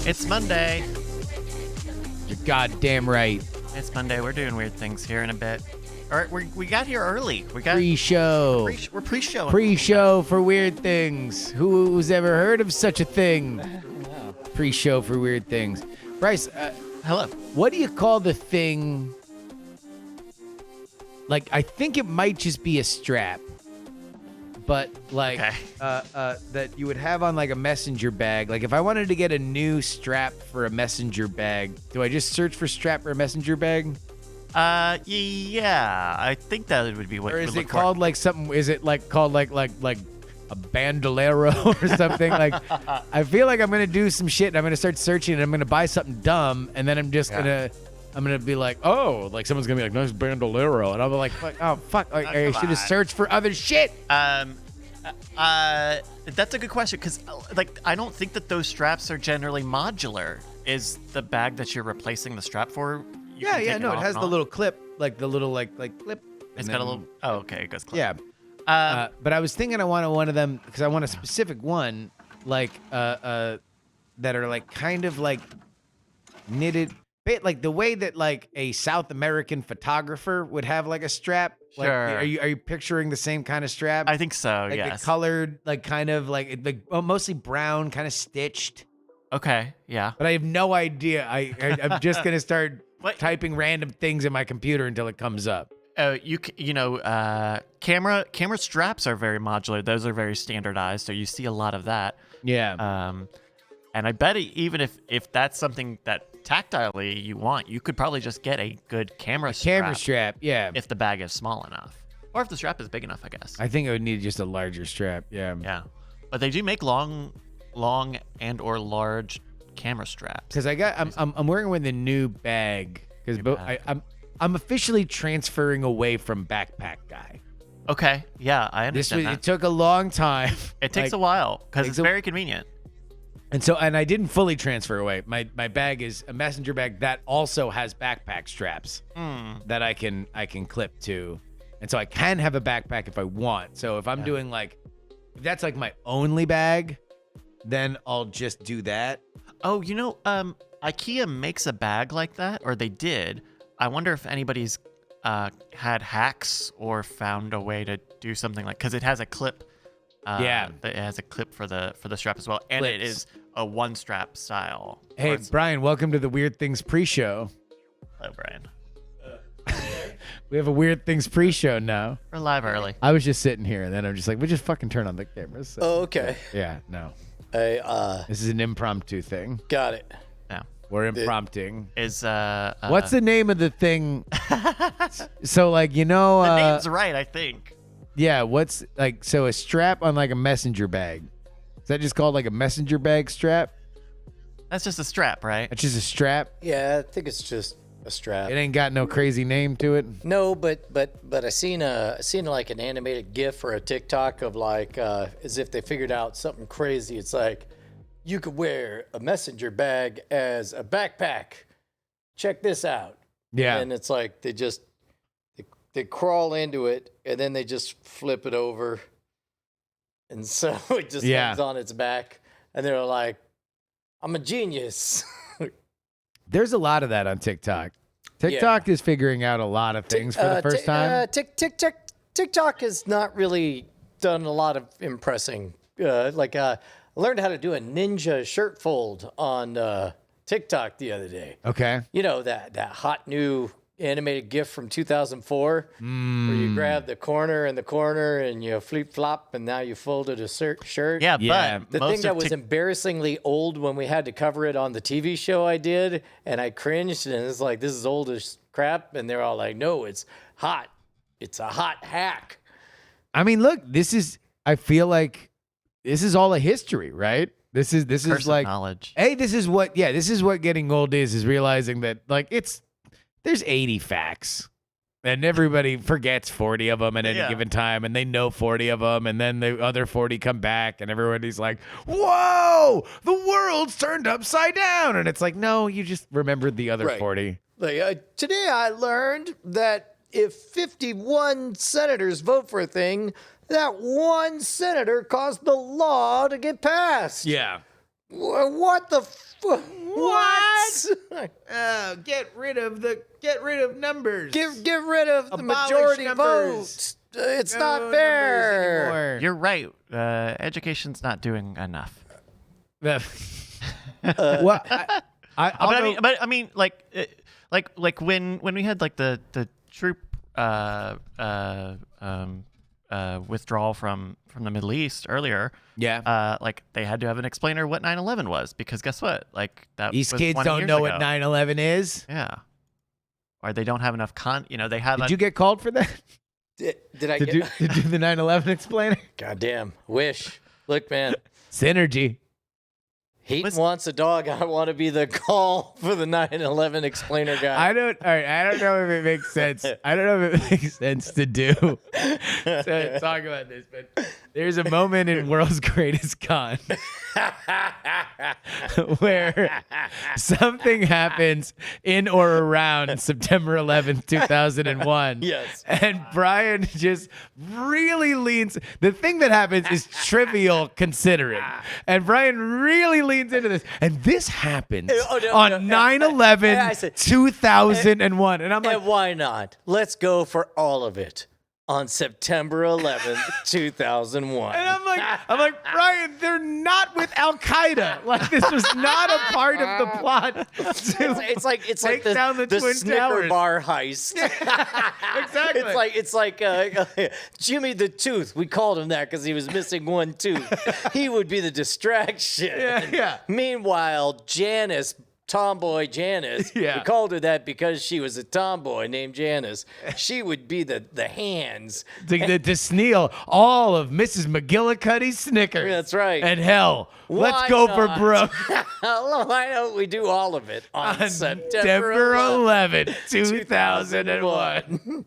It's Monday. You're goddamn right. It's Monday. We're doing weird things here in a bit. All right, we got here early. We got Pre-show. We're pre-show. Pre-show for weird things. Who's ever heard of such a thing? Pre-show for weird things. Bryce, Hello. what do you call the thing? Like, I think it might just be a strap, but like Okay. that you would have on like a messenger bag. Like, if I wanted to get a new strap for a messenger bag, do I just search for strap for a messenger bag? Yeah, I think that would be what Or you is would it look called like something? Is it like called like a bandolero or something? Like, I feel like I'm gonna do some shit. And I'm gonna start searching, and I'm gonna buy something dumb, and then I'm gonna be like, oh, like someone's gonna be like, nice bandolero, and I'll be like, fuck, like, I should have searched for other shit. That's a good question because, like, I don't think that those straps are generally modular. Is the bag that you're replacing the strap for? Yeah, it has the little clip, like the little like clip. It's got a little. Oh, okay, it goes clip. Yeah. But I was thinking I want one of them because I want a specific one, like that are like kind of like knitted, like the way that like a South American photographer would have like a strap. Like, Sure. Are you picturing the same kind of strap? I think so. Like Yes. the colored, like kind of like mostly brown, kind of stitched. Okay. Yeah. But I have no idea. I'm just gonna start What? typing random things in my computer until it comes up. Camera straps are very modular. Those are very standardized, so you see a lot of that. Yeah. And I bet even if that's something that tactilely you want, you could probably just get a good camera strap. Yeah. if the bag is small enough, or if the strap is big enough, I guess. I think I would need just a larger strap. Yeah. Yeah, but they do make long and or large camera straps. Because I'm working with a new bag because I'm officially transferring away from backpack guy. Okay, yeah, I understand that. It took a long time. It takes a while because it's very convenient. And I didn't fully transfer away. My bag is a messenger bag that also has backpack straps that I can clip to, and so I can have a backpack if I want. So if I'm doing if that's like my only bag, then I'll just do that. Oh, IKEA makes a bag like that, or they did. I wonder if anybody's had hacks or found a way to do something because it has a clip. It has a clip for the strap as well, and Clips. It is a one strap style. Hey, Brian, welcome to the Weird Things pre-show. Hello, Brian. We have a Weird Things pre-show now. We're live early. I was just sitting here, and then I'm just like, we just fucking turn on the cameras. So. Oh, okay. Yeah, no. Hey, This is an impromptu thing. got it. Yeah. We're imprompting. Is What's the name of the thing? So, the name's right, I think. Yeah, what's so a strap on like a messenger bag. Is that just called like a messenger bag strap? That's just a strap, right? It's just a strap. Yeah, I think it's just a strap. It ain't got no crazy name to it. No, but I seen like an animated GIF or a TikTok of as if they figured out something crazy. It's like you could wear a messenger bag as a backpack. Check this out. Yeah. And it's like they crawl into it and then they just flip it over. And so it just hangs on its back. And they're like, I'm a genius. There's a lot of that on TikTok. TikTok is figuring out a lot of things for the first time. TikTok has not really done a lot of impressing. learned how to do a ninja shirt fold on TikTok the other day. Okay. You know, that hot new animated GIF from 2004 where you grab the corner and you flip flop and now you folded a shirt. Yeah, Yeah. but The most thing that of was embarrassingly old when we had to cover it on the TV show I did, and I cringed, and it's like, this is old as crap. And they're all like, no, it's hot. It's a hot hack. I mean, look, I feel like this is all a history, right? This is curse of like, knowledge. hey, this is what getting old is realizing that like there's 80 facts. And everybody forgets 40 of them at any given time, and they know 40 of them, and then the other 40 come back, and everybody's like, whoa, the world's turned upside down. And it's like, no, you just remembered the other Right. 40. Like, today I learned that if 51 senators vote for a thing, that one senator caused the law to get passed. Yeah. What the what? Get rid of numbers. Get rid of the Abolish majority numbers. vote. It's No not numbers fair. anymore. You're right. Education's not doing enough. Well, I'll But I mean, like when we had like the troop withdrawal from the Middle East earlier. yeah. Like they had to have an explainer what 9/11 was, because guess what? Like that These was kids 20 don't years know ago. what 9/11 is. Yeah. Or they don't have enough they have Did you get called for that? Did I to get? do the 9/11 explainer? Goddamn. Wish. Look, man. Synergy. Heaton wants a dog. I want to be the call for the 9/11 explainer guy. I don't know if it makes sense. I don't know if it makes sense to do. So talk about this, but there's a moment in World's Greatest Con where something happens in or around September 11th, 2001. Yes. And Brian just really leans. The thing that happens is trivial considering. And Brian really leans into this. And this happens on 9/11, I said- 2001. And I'm like, And why not? Let's go for all of it on September 11th, 2001. and I'm like, Brian, they're not with Al Qaeda. Like, this was not a part of the plot. It's like Take down the Twin Snicker Towers. bar heist. Exactly. It's like Jimmy the Tooth. We called him that because he was missing one tooth. He would be the distraction. Yeah. Meanwhile, Tomboy Janice. Yeah. We called her that because she was a tomboy named Janice. She would be the hands. to steal all of Mrs. McGillicuddy's Snickers. That's right. And hell, let's Why go for not? Brooke. Why don't we do all of it on September 11th, 2001.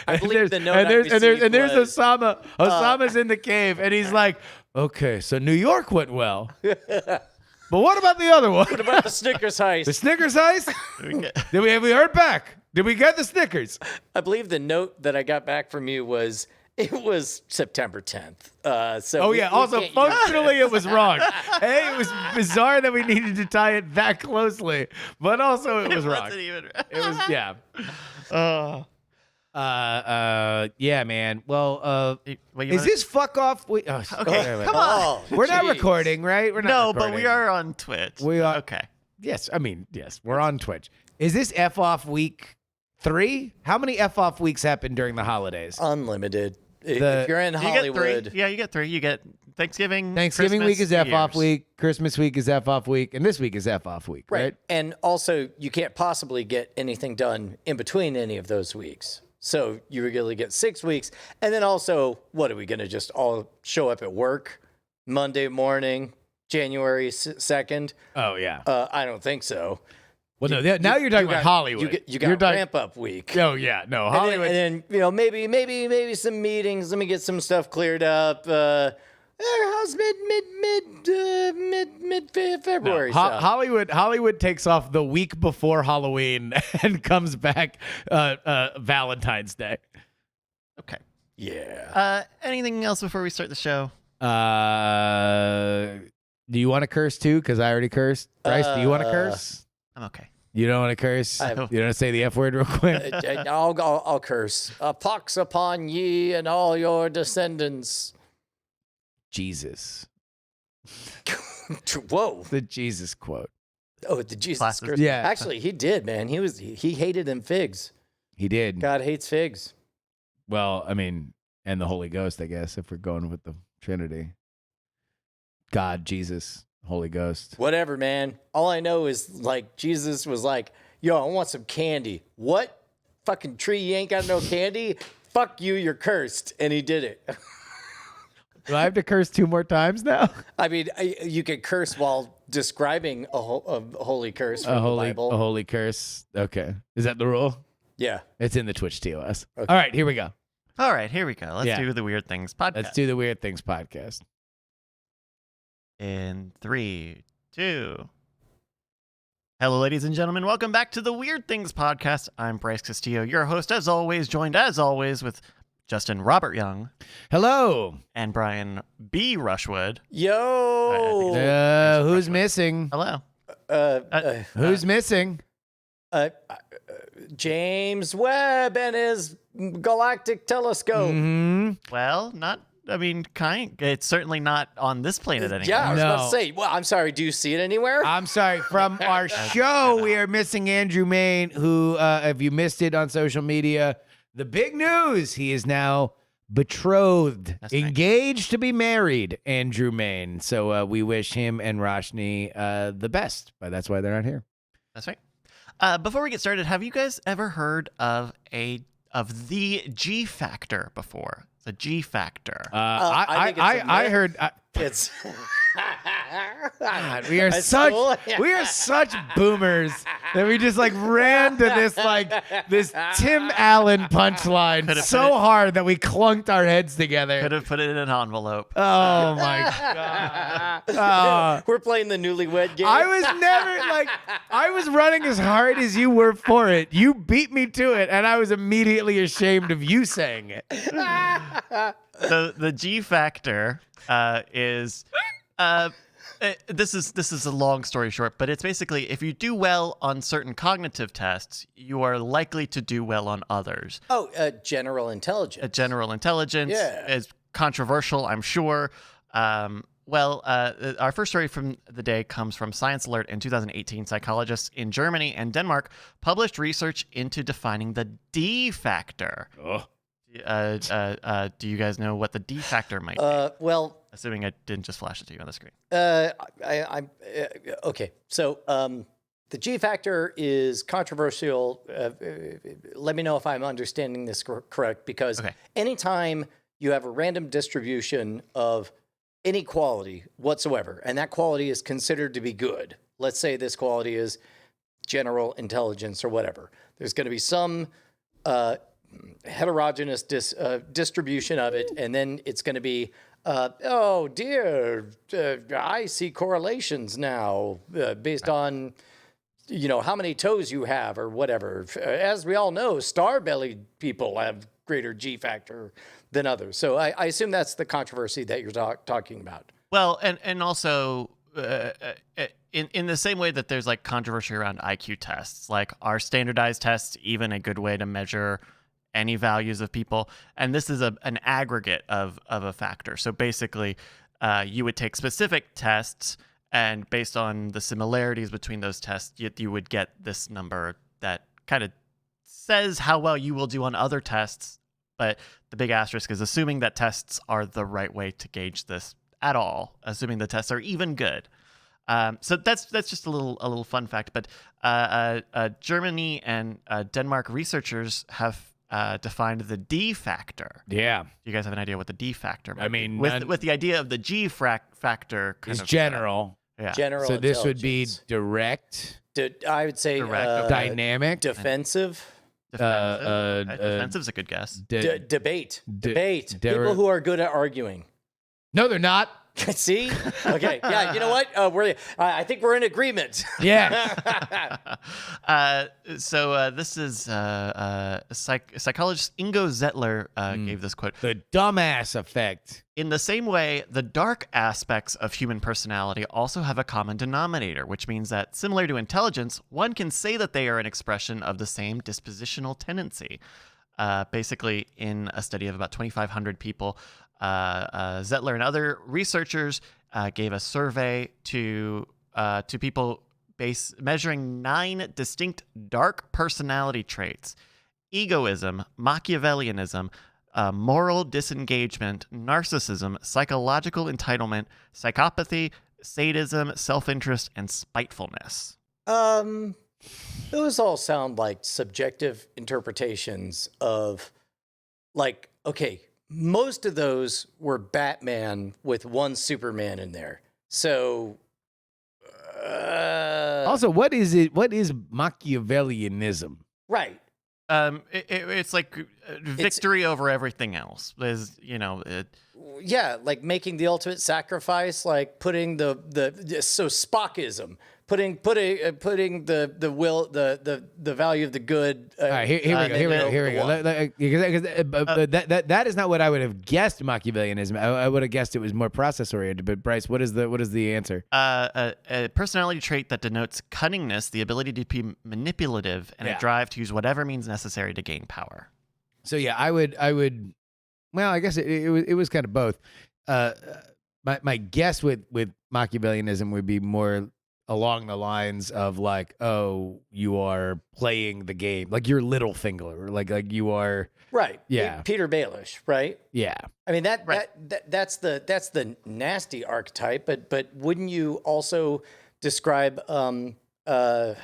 I believe there's, the note and I there's, and there's, received and there's was, Osama. Osama's in the cave, and he's like, okay, so New York went well. But what about the other one? What about the Snickers The heist? Snickers heist? Have we heard back? Did we get the Snickers? I believe the note that I got back from you was it was September 10th. So Oh we- yeah. we Also, can't use- functionally, it was wrong. Hey, it was bizarre that we needed to tie it that closely, but also it was wrong. Wasn't even. It was yeah. Oh. Yeah, man. Well, Well, you is wanna- this fuck off? Okay, come on. Oh, We're not geez. recording, right? We're not. No, but recording. we are on Twitch. We are. Okay. Yes, I mean, yes, we're on Twitch. Is this F off week 3? How many F off weeks happen during the holidays? Unlimited. If The- you're in You get Hollywood, 3. Yeah, you get 3. You get Thanksgiving. Thanksgiving Christmas, week is F New off Year's. week. Christmas week is F off week, and this week is F off week, right? And also, you can't possibly get anything done in between any of those weeks. So you regularly get 6 weeks. And then also, what are we going to just all show up at work Monday morning, January 2nd? Oh yeah. I don't think so. Well, no. Now you're talking about Hollywood. You got You're talking- ramp up week. Oh yeah. No, And then- Hollywood. And then, maybe some meetings. Let me get some stuff cleared up. How's mid February? Hollywood takes off the week before Halloween and comes back Valentine's Day. Okay. Yeah. Anything else before we start the show? Do you want to curse too? Because I already cursed. Bryce, do you want to curse? I'm okay. You don't want to curse? You don't want to say the F word real quick? I'll curse. A pox upon ye and all your descendants. Jesus. Whoa. The Jesus quote. Oh, the Jesus Classes. Christ. Yeah. Actually, he did, man. He hated them figs. He did. God hates figs. Well, I mean, and the Holy Ghost, I guess, if we're going with the Trinity. God, Jesus, Holy Ghost. Whatever, man. All I know is like Jesus was like, yo, I want some candy. What? Fucking tree, you ain't got no candy? Fuck you, you're cursed. And he did it. Do I have to curse 2 more times now? I mean, you could curse while describing a holy curse from the Bible. A holy curse. Okay. Is that the rule? Yeah. It's in the Twitch TOS. Okay. All right, here we go. All right, here we go. Let's Yeah. do the Weird Things podcast. Let's do the Weird Things podcast. In 3, 2. Hello, ladies and gentlemen. Welcome back to the Weird Things podcast. I'm Bryce Castillo, your host, as always, joined as always with Justin Robert Young Hello. and Brian B. Rushwood. Yo. Who's missing? Hello. Who's missing? James Webb and his galactic telescope. Mhm. Well, it's certainly not on this planet anymore. Yeah, I was about No. to say. Well, I'm sorry. Do you see it anywhere? I'm sorry. From our show, we are missing Andrew Main, who, if you missed it on social media, the big news, he is now betrothed, That's right. engaged to be married, Andrew Main. So we wish him and Roshni the best, but that's why they're not here. That's right. Before we get started, have you guys ever heard of the G factor before? The G factor. I think it's a I myth. heard. It's God, we are That's such cool. we are such boomers that we just like ran to this Tim Allen punchline Could've so put it- hard that we clunked our heads together. Could have put it in an envelope. Oh my god! we're playing the newlywed game. I was never like I was running as hard as you were for it. You beat me to it, and I was immediately ashamed of you saying it. The G factor is this is a long story short, but it's basically if you do well on certain cognitive tests, you are likely to do well on others. General intelligence. General intelligence Yeah. is controversial, I'm sure. Our first story from the day comes from Science Alert in 2018. Psychologists in Germany and Denmark published research into defining the D factor. Oh. Do you guys know what the D factor might be? Well, Assuming I didn't just flash it to you on the screen. I'm okay. So the G factor is controversial. Let me know if I'm understanding this correct, because Okay. anytime you have a random distribution of any quality whatsoever, and that quality is considered to be good. Let's say this quality is general intelligence or whatever. There's going to be some heterogeneous distribution of it, and then it's going to be, oh dear, I see correlations now based on, how many toes you have or whatever. As we all know, star-bellied people have greater G factor than others. So I assume that's the controversy that you're talking about. Well, and also in the same way that there's like controversy around IQ tests, like are standardized tests even a good way to measure any values of people? And this is an aggregate of a factor. So basically, you would take specific tests, and based on the similarities between those tests, you would get this number that kind of says how well you will do on other tests. But the big asterisk is assuming that tests are the right way to gauge this at all, assuming the tests are even good. So that's just a little fun fact. But Germany and Denmark researchers have defined the D factor. Yeah, Do you guys have an idea what the D factor might I mean, be? With the idea of the G factor kind it's of general. yeah. General So this would be intelligence. direct, I would say Direct. dynamic, defensive. Defensive's a good guess. Debate. der- People who are good at arguing. No, they're not. See? Okay. Yeah. You know what? I think we're in agreement. Yeah. This is psychologist Ingo Zettler gave this quote. The dumbass effect. In the same way, the dark aspects of human personality also have a common denominator, which means that, similar to intelligence, one can say that they are an expression of the same dispositional tendency. Basically, in a study of about 2,500 people, Zettler and other researchers gave a survey to people measuring 9 distinct dark personality traits: egoism, Machiavellianism, moral disengagement, narcissism, psychological entitlement, psychopathy, sadism, self-interest, and spitefulness. Those all sound like subjective interpretations of, like, okay, most of those were Batman with one Superman in there. So, Also, what is it? What is Machiavellianism? right. It's like victory over everything else. There's, Yeah, like making the ultimate sacrifice, like putting so Spockism, putting the will, the value of the good. All right, here we go. That is not what I would have guessed Machiavellianism. I would have guessed it was more process oriented. But Bryce, what is the answer? A personality trait that denotes cunningness, the ability to be manipulative, and a drive to use whatever means necessary to gain power. So yeah, I would. Well, I guess it was kind of both. My guess with Machiavellianism would be more along the lines of like, oh, you are playing the game, like you're Littlefinger, like you are. Right. Yeah. Peter Baelish, right? Yeah. I mean that's the nasty archetype, but wouldn't you also describe the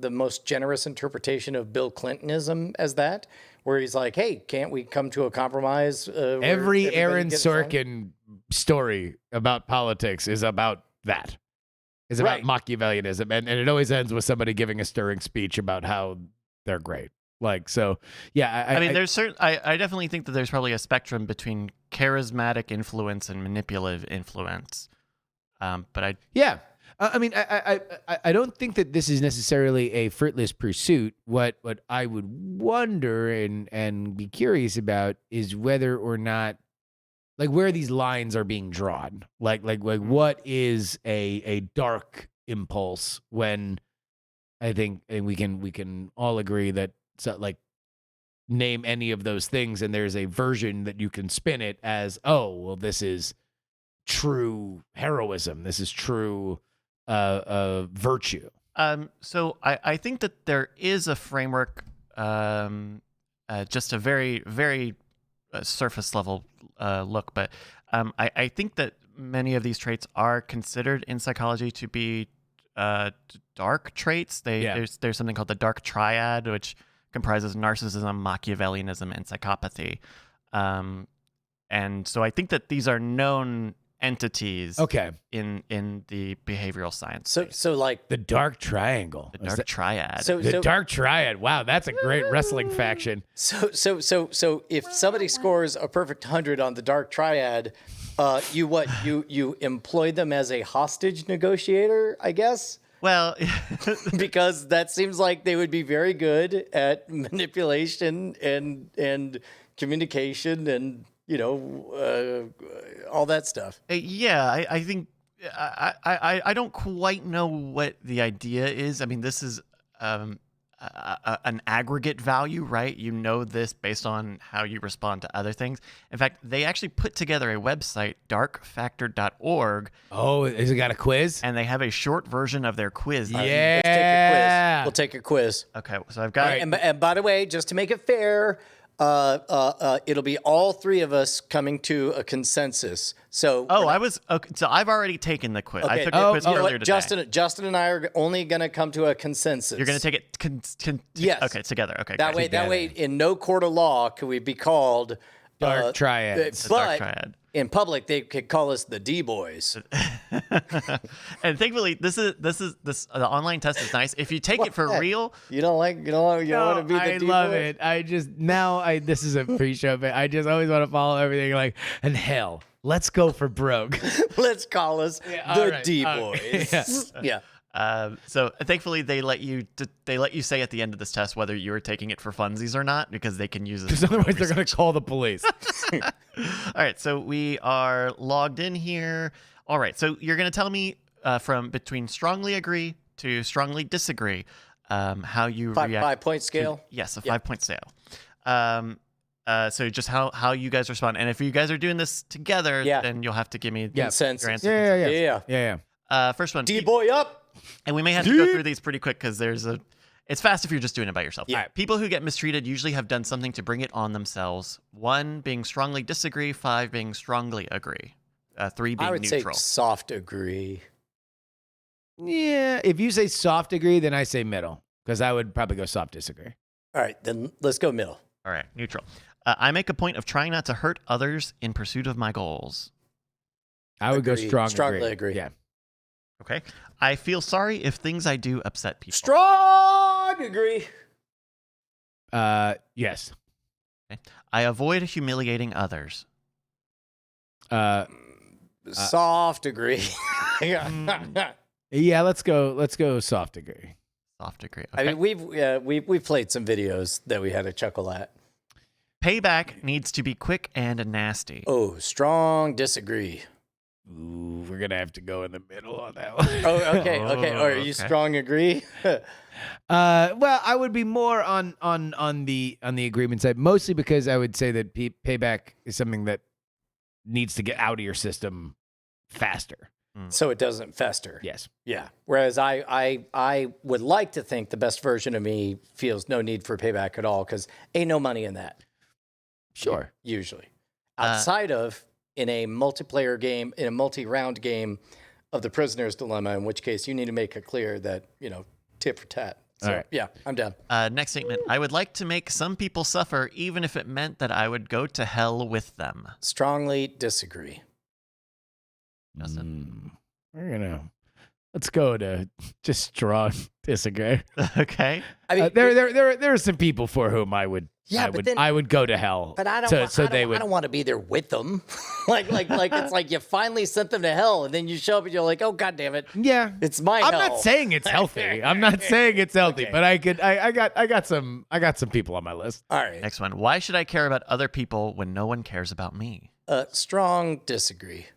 most generous interpretation of Bill Clintonism as that, where he's like, hey, can't we come to a compromise? Every Aaron Sorkin story about politics is about that. It's about Machiavellianism, and it always ends with somebody giving a stirring speech about how they're great. Like, so, yeah. I mean, I definitely think that there's probably a spectrum between charismatic influence and manipulative influence. Yeah. I mean, I don't think that this is necessarily a fruitless pursuit. What I would wonder and be curious about is whether or not, like, where these lines are being drawn. Like what is a dark impulse, when I think, and we can all agree that, so, like, name any of those things and there's a version that you can spin it as, oh, well, this is true heroism. This is true virtue. So I think that there is a framework, just a very, very surface level look, but I think that many of these traits are considered in psychology to be dark traits. There's something called the dark triad, which comprises narcissism, Machiavellianism, and psychopathy. And so I think that these are known entities in the behavioral science. So like the dark triangle. The dark triad. The dark triad. Wow, that's a great wrestling faction. So if somebody scores a perfect 100 on the dark triad, you employ them as a hostage negotiator, I guess? Well, because that seems like they would be very good at manipulation and communication and, all that stuff. Yeah, I think I don't quite know what the idea is. I mean, this is an aggregate value, right? You know this based on how you respond to other things. In fact, they actually put together a website, darkfactor.org. Oh, has it got a quiz? And they have a short version of their quiz. Yeah. We'll take a quiz. Okay, so I've got... And by the way, just to make it fair, it'll be all three of us coming to a consensus. So so I've already taken the quiz. Okay. I took the quiz earlier today. Justin and I are only going to come to a consensus. You're going to take it yes. Okay, together. Okay. That way in no court of law could we be called dark triad. But dark triad. In public they could call us the D boys. And thankfully this the online test is nice. If you take it for real, you don't want to be the D boy. I love it. This is a pre-show, but I just always want to follow everything like, and hell, let's go for broke. Let's call us the D boys. Yeah. So thankfully they let you say at the end of this test whether you were taking it for funsies or not, because they can use it. Because otherwise they're going to call the police. All right, so we are logged in here. All right, so you're going to tell me from between strongly agree to strongly disagree how you react. 5-point scale? Yes, a 5-point scale. So just how you guys respond, and if you guys are doing this together, Yeah. then you'll have to give me Yeah. Consensus. your answer. Yeah. First one, D-boy up. and we may have to go through these pretty quick because it's fast if you're just doing it by yourself. Yeah. All right. People who get mistreated usually have done something to bring it on themselves. 1 being strongly disagree, 5 being strongly agree, 3 being I would neutral. say soft agree. Yeah. If you say soft agree, then I say middle because I would probably go soft disagree. All right, then let's go middle. All right, neutral. I make a point of trying not to hurt others in pursuit of my goals. I would go Agree. strong Strongly agree. Yeah. Okay. I feel sorry if things I do upset people. Strong agree. Yes. Okay. I avoid humiliating others. Soft agree. Yeah, let's go soft agree. Soft agree. I Okay. mean, we've played some videos that we had a chuckle at. Payback needs to be quick and nasty. Oh, strong disagree. Ooh, we're gonna have to go in the middle on that one. Oh, okay. Or are you Okay. strong agree? Well, I would be more on the agreement side, mostly because I would say that payback is something that needs to get out of your system faster. So it doesn't fester. Yes. Yeah. Whereas I would like to think the best version of me feels no need for payback at all because ain't no money in that. Sure. Usually. Outside of in a multiplayer game, in a multi-round game of the prisoner's dilemma, in which case you need to make it clear that, tit for tat. So, All right. yeah, I'm down. Next statement. I would like to make some people suffer, even if it meant that I would go to hell with them. Strongly disagree. Justin. Let's go to just strong disagree. Okay. I mean, There are some people for whom I would I would go to hell. but I don't. I don't want to be there with them. like it's like you finally sent them to hell, and then you show up and you're like, oh god damn it, Yeah. it's my I'm hell. not saying it's healthy. I'm not saying it's healthy, Okay. but I got some people on my list. All right. Next one. Why should I care about other people when no one cares about me? Strong disagree.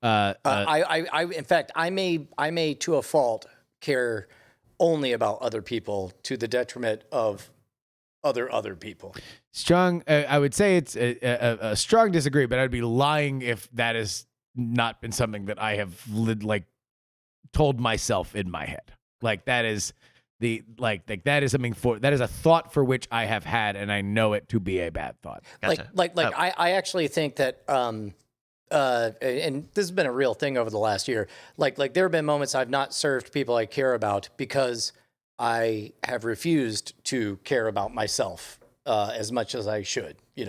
In fact, I may to a fault care only about other people to the detriment of other people. Strong. I would say it's a strong disagree, but I'd be lying if that has not been something that I have told myself in my head. Like that is that is something that is a thought for which I have had, and I know it to be a bad thought. Gotcha. I actually think that and this has been a real thing over the last year. Like there have been moments I've not served people I care about because I have refused to care about myself as much as I should. We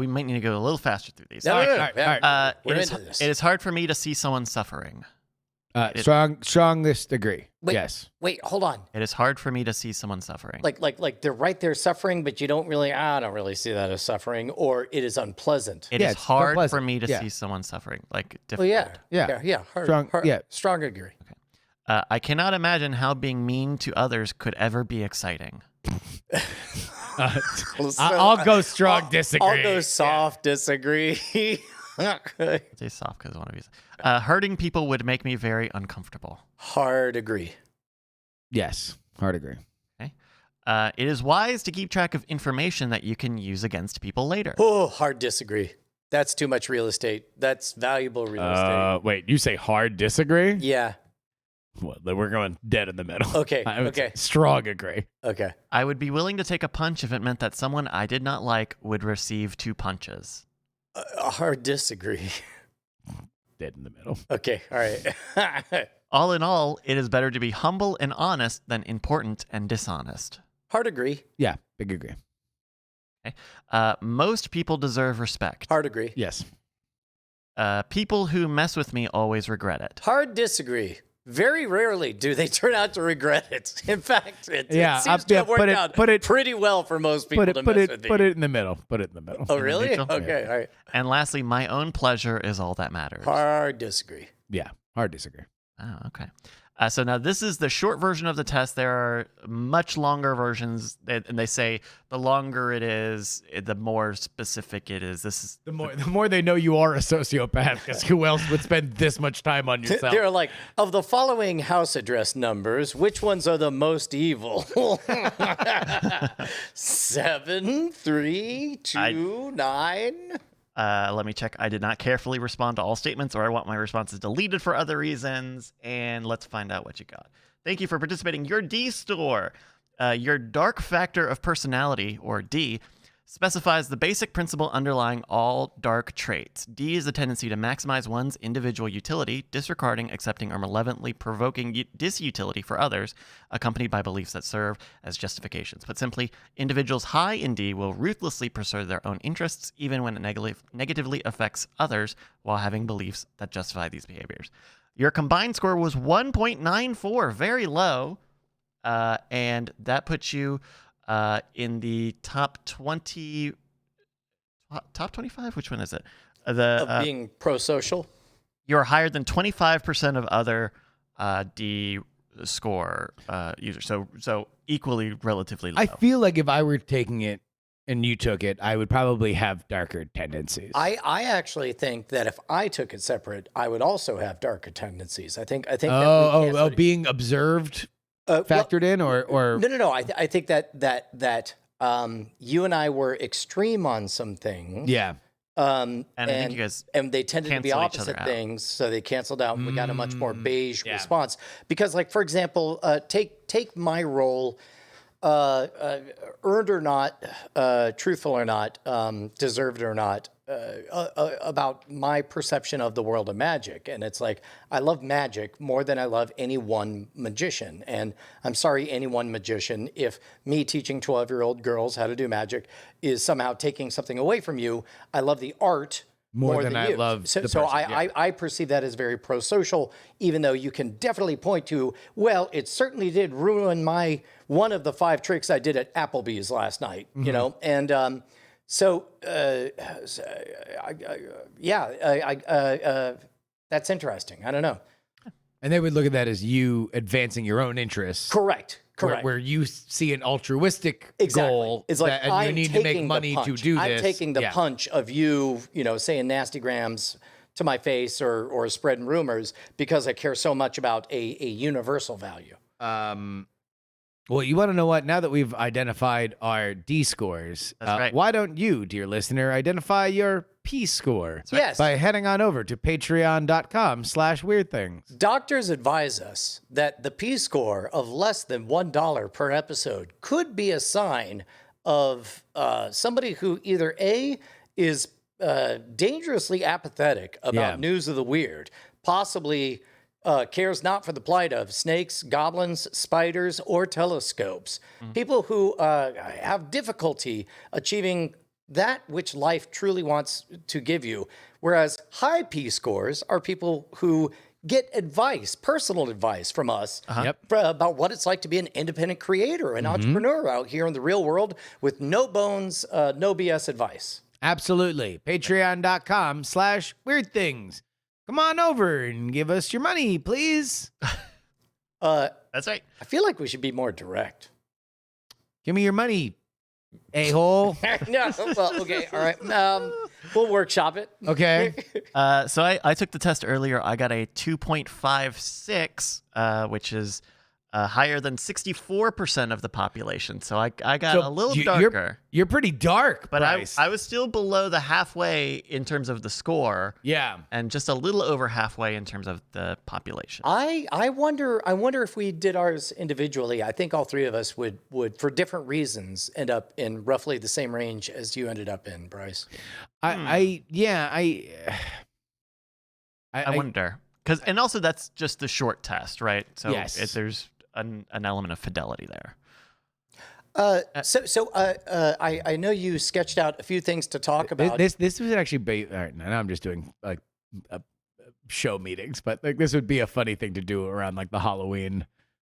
might need to go a little faster through these. No, All no, no, right, no. all right. We're It is, into this. it is hard for me to see someone suffering. Strongest agree. Wait. Yes. Wait, hold on. It is hard for me to see someone suffering. Like they're right there suffering, but you don't really. I don't really see that as suffering, or it is unpleasant. It is it's hard for unpleasant. me to Yeah. see someone suffering. Like Well, difficult. yeah. Hard, Strong- hard, yeah. strong agree. I cannot imagine how being mean to others could ever be exciting. I'll go strong disagree. I'll go soft disagree. I'd say soft because one of these. Hurting people would make me very uncomfortable. Hard agree. Yes. Hard agree. It is wise to keep track of information that you can use against people later. Oh, hard disagree. That's too much real estate. That's valuable real estate. Wait, you say hard disagree? Yeah. Well, then we're going dead in the middle. Okay, I would okay. say strong agree. Okay. I would be willing to take a punch if it meant that someone I did not like would receive 2 punches. Hard disagree. Dead in the middle. Okay. All right. All in all, it is better to be humble and honest than important and dishonest. Hard agree. Yeah. Big agree. Most people deserve respect. Hard agree. Yes. People who mess with me always regret it. Hard disagree. Very rarely do they turn out to regret it. In fact, it seems to yeah, have worked out pretty well for most people to mess with put you. it in the middle. Put it in the middle. Oh, really? neutral? Okay. All right. And lastly, my own pleasure is all that matters. Hard disagree. Yeah. Hard disagree. Oh, okay. So now this is the short version of the test. There are much longer versions, and they say the longer it is, the more specific it is. This is The more they know you are a sociopath, because who else would spend this much time on yourself? They're like, of the following house address numbers, which ones are the most evil? 7, 3, 2, 9. Let me check. I did not carefully respond to all statements, or I want my responses deleted for other reasons. And let's find out what you got. Thank you for participating. Your D score, your dark factor of personality, or D, specifies the basic principle underlying all dark traits. D is the tendency to maximize one's individual utility, disregarding, accepting, or malevolently provoking disutility for others, accompanied by beliefs that serve as justifications. Put simply, individuals high in D will ruthlessly pursue their own interests, even when it negatively affects others, while having beliefs that justify these behaviors. Your combined score was 1.94, very low, and that puts you in the top 20, top 25. Which one is it? Of being pro-social. You're higher than 25% of other D score users. So equally relatively low. I feel like if I were taking it and you took it, I would probably have darker tendencies. I actually think that if I took it separate, I would also have darker tendencies. I think. Being observed well, factored in, or no. I think that you and I were extreme on some things. yeah. And I think you guys and they tended to be cancel each opposite other out. things, so they canceled out. And we got a much more beige yeah. response because, like, for example, take my role, earned or not, truthful or not, deserved or not, about my perception of the world of magic. And it's like, I love magic more than I love any one magician. And I'm sorry, any one magician, if me teaching 12-year-old girls how to do magic is somehow taking something away from you. I love the art more than I you. love So, the so person, yeah. I perceive that as very pro-social, even though you can definitely point to, well, it certainly did ruin one of the 5 tricks I did at Applebee's last night, you know? And that's interesting. I don't know. And they would look at that as you advancing your own interests. Correct. Where you see an altruistic Exactly. goal, It's like, and you I'm need to make taking the money to punch. do this. I'm taking the Yeah. punch of you, saying nasty grams to my face or spreading rumors because I care so much about a universal value. Well, you want to know what? Now that we've identified our D scores, That's right. why don't you, dear listener, identify your P score right. Yes. by heading on over to patreon.com/weirdthings. Doctors advise us that the P score of less than $1 per episode could be a sign of somebody who either A, is dangerously apathetic about Yeah. news of the weird, possibly cares not for the plight of snakes, goblins, spiders, or telescopes. People who have difficulty achieving that which life truly wants to give you. Whereas high P scores are people who get advice, personal advice from us Yep. about what it's like to be an independent creator, an entrepreneur out here in the real world with no bones, no BS advice. Absolutely. Patreon.com/weirdthings. Come on over and give us your money, please. That's right. I feel like we should be more direct. Give me your money, a-hole. No, well, okay, all right. We'll workshop it. Okay. So I took the test earlier. I got a 2.56, which is higher than 64% of the population. So I got a little darker. You're pretty dark, But Bryce. I was still below the halfway in terms of the score, yeah. and just a little over halfway in terms of the population. I wonder if we did ours individually. I think all three of us would for different reasons end up in roughly the same range as you ended up in, Bryce. I I wonder, and also that's just the short test, right? So Yes. there's an element of fidelity there. I know you sketched out a few things to talk about. This was actually all right. Now I'm just doing like show meetings, but like this would be a funny thing to do around like the Halloween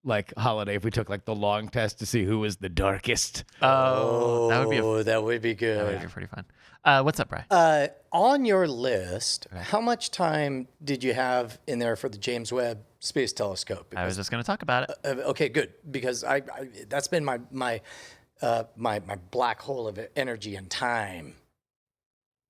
like holiday if we took like the long test to see who was the darkest. Oh, that would be that would be that would good. be pretty fun. What's up, Bry? On your list, how much time did you have in there for the James Webb Space Telescope? I was just going to talk about it. Okay, good, because I that's been my black hole of energy and time.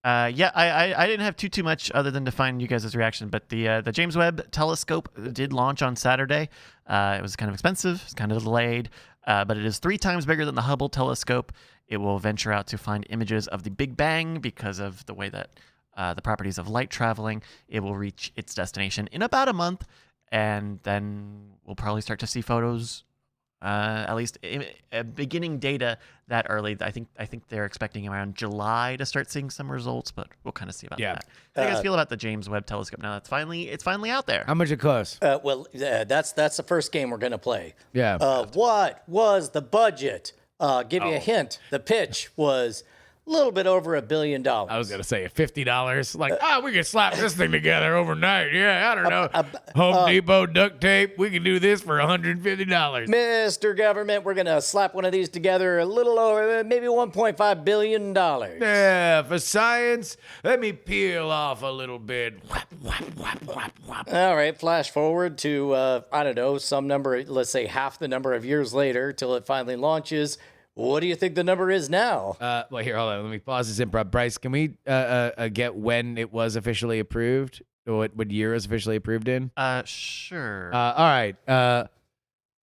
Yeah, I didn't have too much other than to find you guys' reaction, but the James Webb Telescope did launch on Saturday. It was kind of expensive, it's kind of delayed, but it is 3 times bigger than the Hubble telescope. It will venture out to find images of the Big Bang because of the way that the properties of light traveling. It will reach its destination in about a month, and then we'll probably start to see photos. At least beginning data that early. I think they're expecting around July to start seeing some results, but we'll kind of see about that. How do you guys feel about the James Webb Telescope now? It's finally out there. How much it costs? That's the first game we're gonna play. Yeah. What was the budget? Give you a hint. The pitch was a little bit over $1 billion. I was gonna say $50. Like, we can slap this thing together overnight. Yeah, I don't know. Home Depot duct tape. We can do this for $150. Mr. Government, we're gonna slap one of these together a little over, maybe $1.5 billion. Yeah, for science. Let me peel off a little bit. Whap, whap, whap, whap, whap. All right, flash forward to I don't know, some number. Let's say half the number of years later till it finally launches. What do you think the number is now? Well, here, hold on. Let me pause this improv. Bryce, can we get when it was officially approved? What year it was officially approved in? Sure. All right. Well,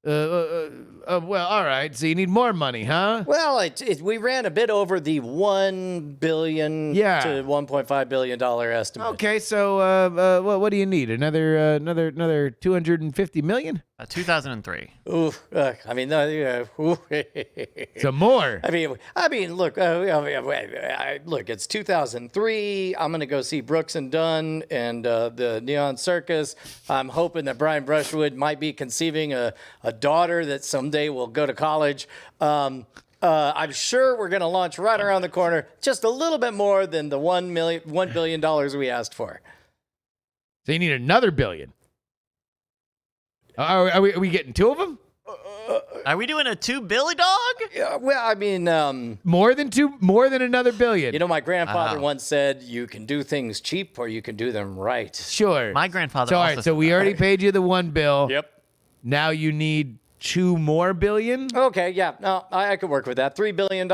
all right. So you need more money, huh? Well, we ran a bit over the $1 billion Yeah. to $1.5 billion estimate. Okay. So, what do you need? Another 250 million? 2003. Ooh, I mean, Some more. I mean, look, look, it's 2003. I'm gonna go see Brooks and Dunn and the Neon Circus. I'm hoping that Brian Brushwood might be conceiving a daughter that someday will go to college. I'm sure we're gonna launch right around the corner, just a little bit more than the $1 billion we asked for. So you need another billion. Are we getting 2 of them? Are we doing a 2 billy dog? Yeah, well, I mean, More than another billion. you know, my grandfather once said, "You can do things cheap, or you can do them right." Sure. My grandfather So, all also right, so we already paid you the 1 bill. Yep. Now you need 2 more billion? Okay, yeah, no, I could work with that. $3 billion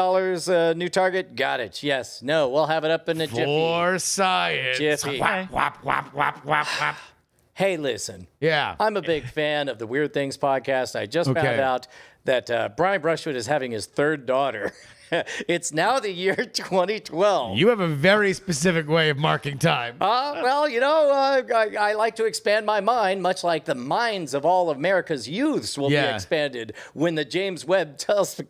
new target. Got it. Yes. No, we'll have it up in a jiffy. For science. Jiffy. Whap, whap, whap, whap, whap, whap. Hey, listen. Yeah. I'm a big fan of the Weird Things podcast. I just found Okay. out that Brian Brushwood is having his 3rd daughter. It's now the year 2012. You have a very specific way of marking time. Well, you know, I like to expand my mind, much like the minds of all of America's youths will be Yeah. expanded when the James Webb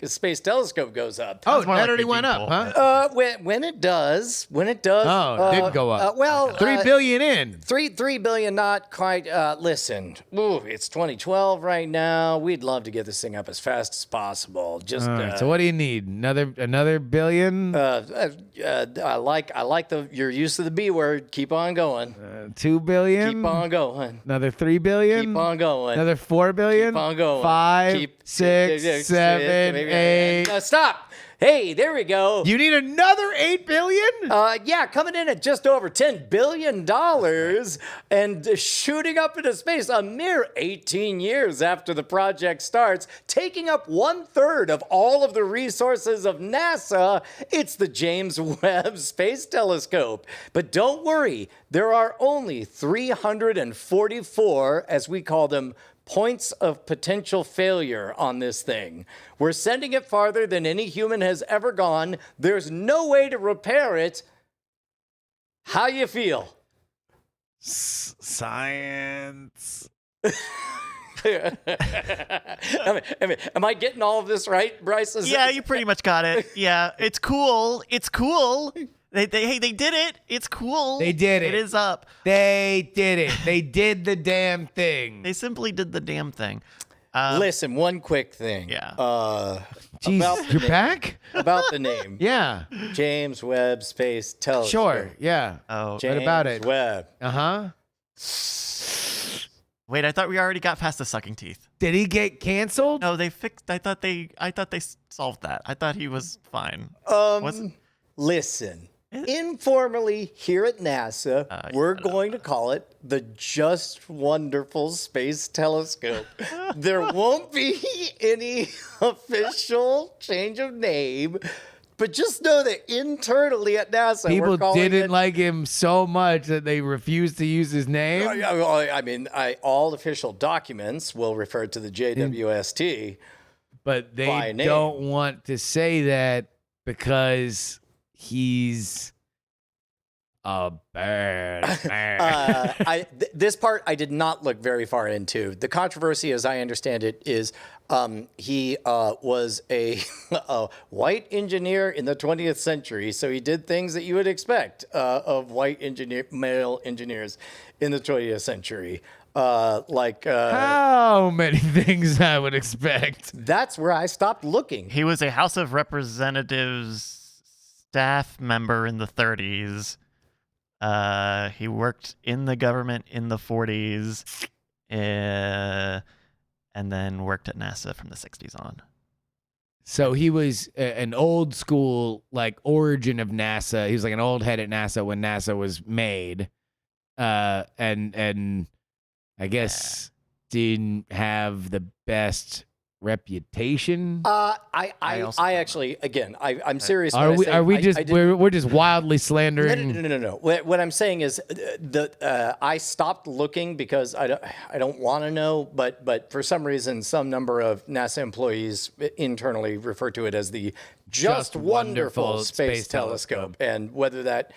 Space Telescope goes up. Oh, more that like already the went up, people. huh? When it does. Oh, it did go up. Well, 3 billion in. Three billion, not quite. Listen, it's 2012 right now. We'd love to get this thing up as fast as possible. Just All right, so what do you need? Another billion? I like your use of the B word. Keep on going. 2 billion? Keep on going. Another 3 billion? Keep on going. Another 4 billion? Keep on going. 5, 6, 7, 8. Stop. Hey, there we go. You need another 8 billion? Yeah, coming in at just over $10 billion and shooting up into space a mere 18 years after the project starts, taking up 1/3 of all of the resources of NASA. It's the James Webb Space Telescope. But don't worry, there are only 344, as we call them, points of potential failure on this thing. We're sending it farther than any human has ever gone. There's no way to repair it. How you feel? Science. Am I getting all of this right, Bryce? Yeah, you pretty much got it. Yeah, it's cool. It's cool. They did it. It's cool. They did it. It is up. They did it. They did the damn thing. They simply did the damn thing. Listen, one quick thing. Yeah. Jeez, about the you're name. back? About the name. Yeah. James Webb Space Telescope. Sure. Yeah. Oh, James about it? Webb. Uh-huh. Wait, I thought we already got past the sucking teeth. Did he get canceled? No, they fixed. I thought they solved that. I thought he was fine. Was it? Listen, informally here at NASA, we're going to call it the Just Wonderful Space Telescope. There won't be any official change of name, but just know that internally at NASA, People we're calling didn't it, like him so much that they refused to use his name. I mean, all official documents will refer to the JWST. But by they name. don't want to say that because he's a bad man. This part I did not look very far into. The controversy, as I understand it, is he was a white engineer in the 20th century, so he did things that you would expect of male engineers in the 20th century. How many things I would expect? That's where I stopped looking. He was a House of Representatives staff member in the 30s. He worked in the government in the 40s, and then worked at NASA from the 60s on. So he was an old school, like, origin of NASA. He was like an old head at NASA when NASA was made, and I guess didn't have the best reputation. I actually, again, I'm serious. when I say Are we I just didn't- we're just wildly slandering? No. What I'm saying is, I stopped looking because I don't want to know, but for some reason, some number of NASA employees internally refer to it as the Just Wonderful Space Telescope, and whether that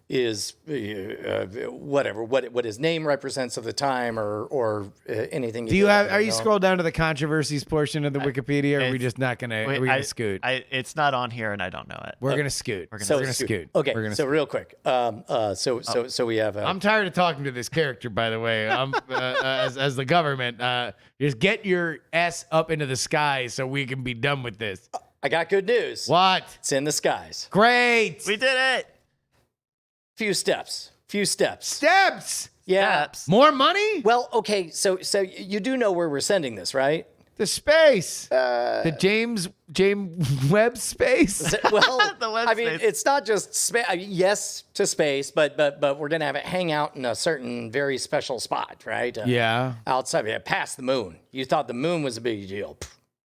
is whatever what his name represents of the time or anything. Do you have? Are you scroll down to the controversies portion of the Wikipedia? Or are we just not gonna? Are we gonna scoot? It's not on here, and I don't know it. We're gonna scoot. We're gonna scoot. Okay, We're gonna so real quick. So we have. I'm tired of talking to this character, by the way. I'm as the government. Just get your ass up into the sky so we can be done with this. I got good news. What? It's in the skies. Great. We did it. Few steps. Steps. Yeah. Steps. More money. Well, okay. So you do know where we're sending this, right? The space. The James Webb space. Well, The web I mean, space. it's not just space. Yes, to space, but we're gonna have it hang out in a certain very special spot, right? Yeah. Outside, past the moon. You thought the moon was a big deal.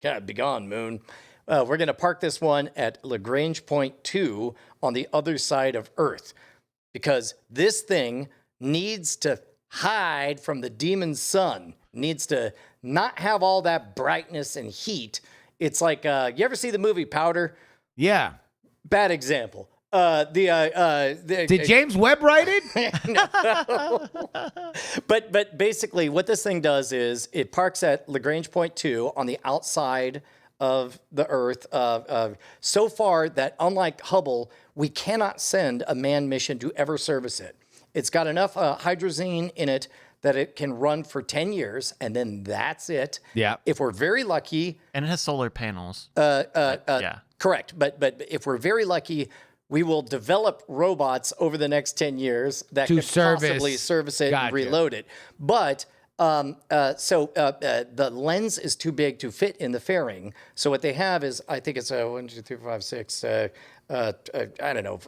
God, be gone, moon. We're gonna park this one at Lagrange Point 2 on the other side of Earth, because this thing needs to hide from the demon sun. Needs to not have all that brightness and heat. It's like, you ever see the movie Powder? Yeah. Bad example. Did James Webb write it? But basically, what this thing does is it parks at Lagrange Point 2 on the outside of the Earth. So far that, unlike Hubble, we cannot send a manned mission to ever service it. It's got enough hydrazine in it that it can run for 10 years, and then that's it. Yeah. If we're very lucky, And it has solar panels. yeah, correct. But if we're very lucky, we will develop robots over the next 10 years that To could possibly service it Gotcha. and reload it. But the lens is too big to fit in the fairing. So what they have is, I think it's a 1, 2, 3, 4, 5, 6, I don't know,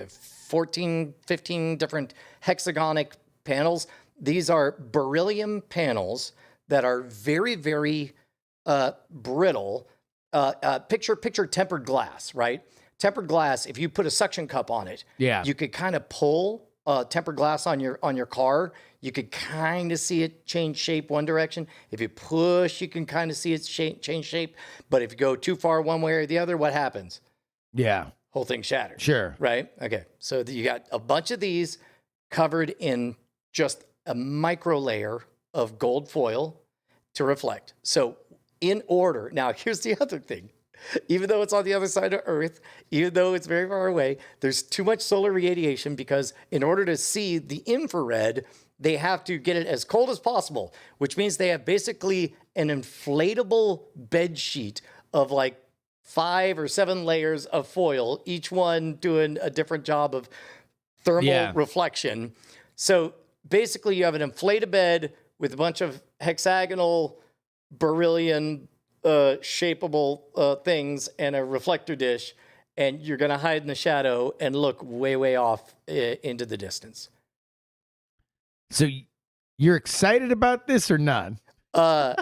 14, 15 different hexagonic panels. These are beryllium panels that are very, very brittle. Picture tempered glass, right? Tempered glass, if you put a suction cup on it, Yeah. you could kind of pull tempered glass on your car. You could kind of see it change shape one direction. If you push, you can kind of see it change shape. But if you go too far one way or the other, what happens? Yeah. Whole thing shatters. Sure. Right? Okay. So you got a bunch of these covered in just a micro layer of gold foil to reflect. So in order, now here's the other thing. Even though it's on the other side of Earth, even though it's very far away, there's too much solar radiation because in order to see the infrared, they have to get it as cold as possible, which means they have basically an inflatable bed sheet of like 5 or 7 layers of foil, each one doing a different job of thermal reflection. So basically you have an inflated bed with a bunch of hexagonal beryllium shapeable things and a reflector dish, and you're going to hide in the shadow and look way, way off into the distance. So you're excited about this or not? I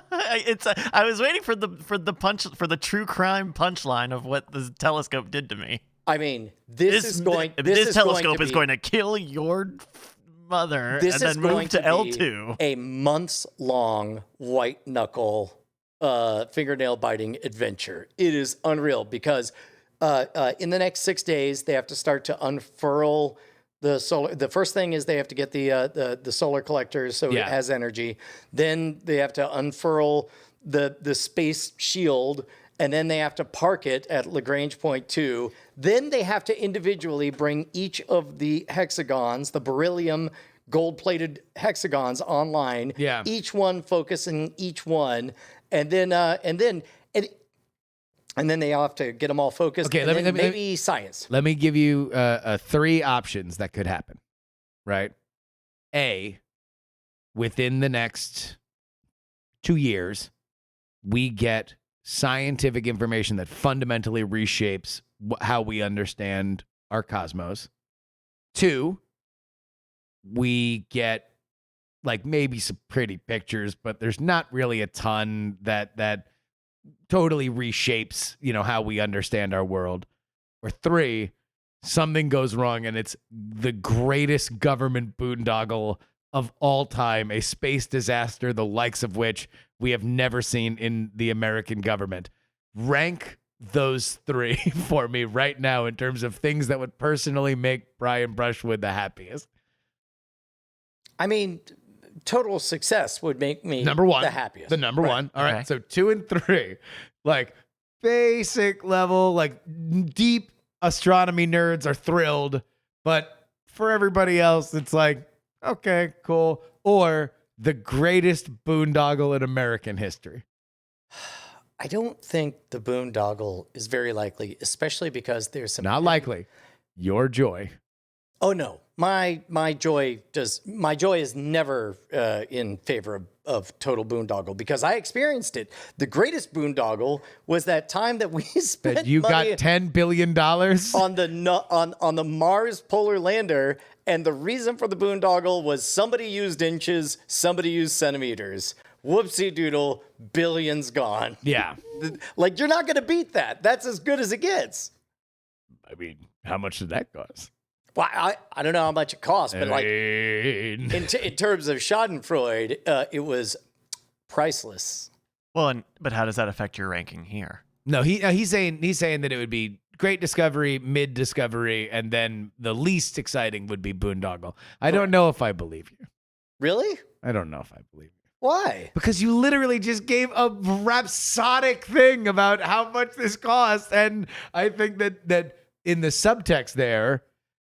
was waiting for the true crime punchline of what the telescope did to me. I mean, this telescope is going to kill your mother and then move to L2. A months-long white knuckle fingernail biting adventure. It is unreal because in the next 6 days they have to start to unfurl the solar. The first thing is they have to get the solar collectors so it has energy. Then they have to unfurl the space shield, and then they have to park it at Lagrange point 2. Then they have to individually bring each of the hexagons, the beryllium gold-plated hexagons, online. Yeah. Each one focusing each one, and then they have to get them all focused. Okay, and maybe science. Let me give you 3 options that could happen. Right? A, within the next 2 years, we get scientific information that fundamentally reshapes how we understand our cosmos. 2, we get like maybe some pretty pictures, but there's not really a ton that totally reshapes, how we understand our world. Or 3, something goes wrong and it's the greatest government boondoggle of all time, a space disaster, the likes of which we have never seen in the American government. Rank those 3 for me right now in terms of things that would personally make Brian Brushwood the happiest. I mean, total success would make me number 1, the happiest. The number 1. All right. Okay. So 2 and 3, like basic level, like deep astronomy nerds are thrilled, but for everybody else, it's like, okay, cool. Or the greatest boondoggle in American history. I don't think the boondoggle is very likely, especially because there's some. Not likely. Your joy. Oh no, my joy is never in favor of total boondoggle because I experienced it. The greatest boondoggle was that time that we spent. That you got $10 billion on the Mars polar lander, and the reason for the boondoggle was somebody used inches, somebody used centimeters. Whoopsie doodle, billions gone. Yeah. Like, you're not going to beat that. That's as good as it gets. I mean, how much did that cost? Well, I don't know how much it cost, but like in terms of Schadenfreude, it was priceless. Well, but how does that affect your ranking here? No, he's saying that it would be great discovery, mid discovery, and then the least exciting would be boondoggle. I don't know if I believe you. Really? I don't know if I believe you. Why? Because you literally just gave a rhapsodic thing about how much this costs, and I think that in the subtext there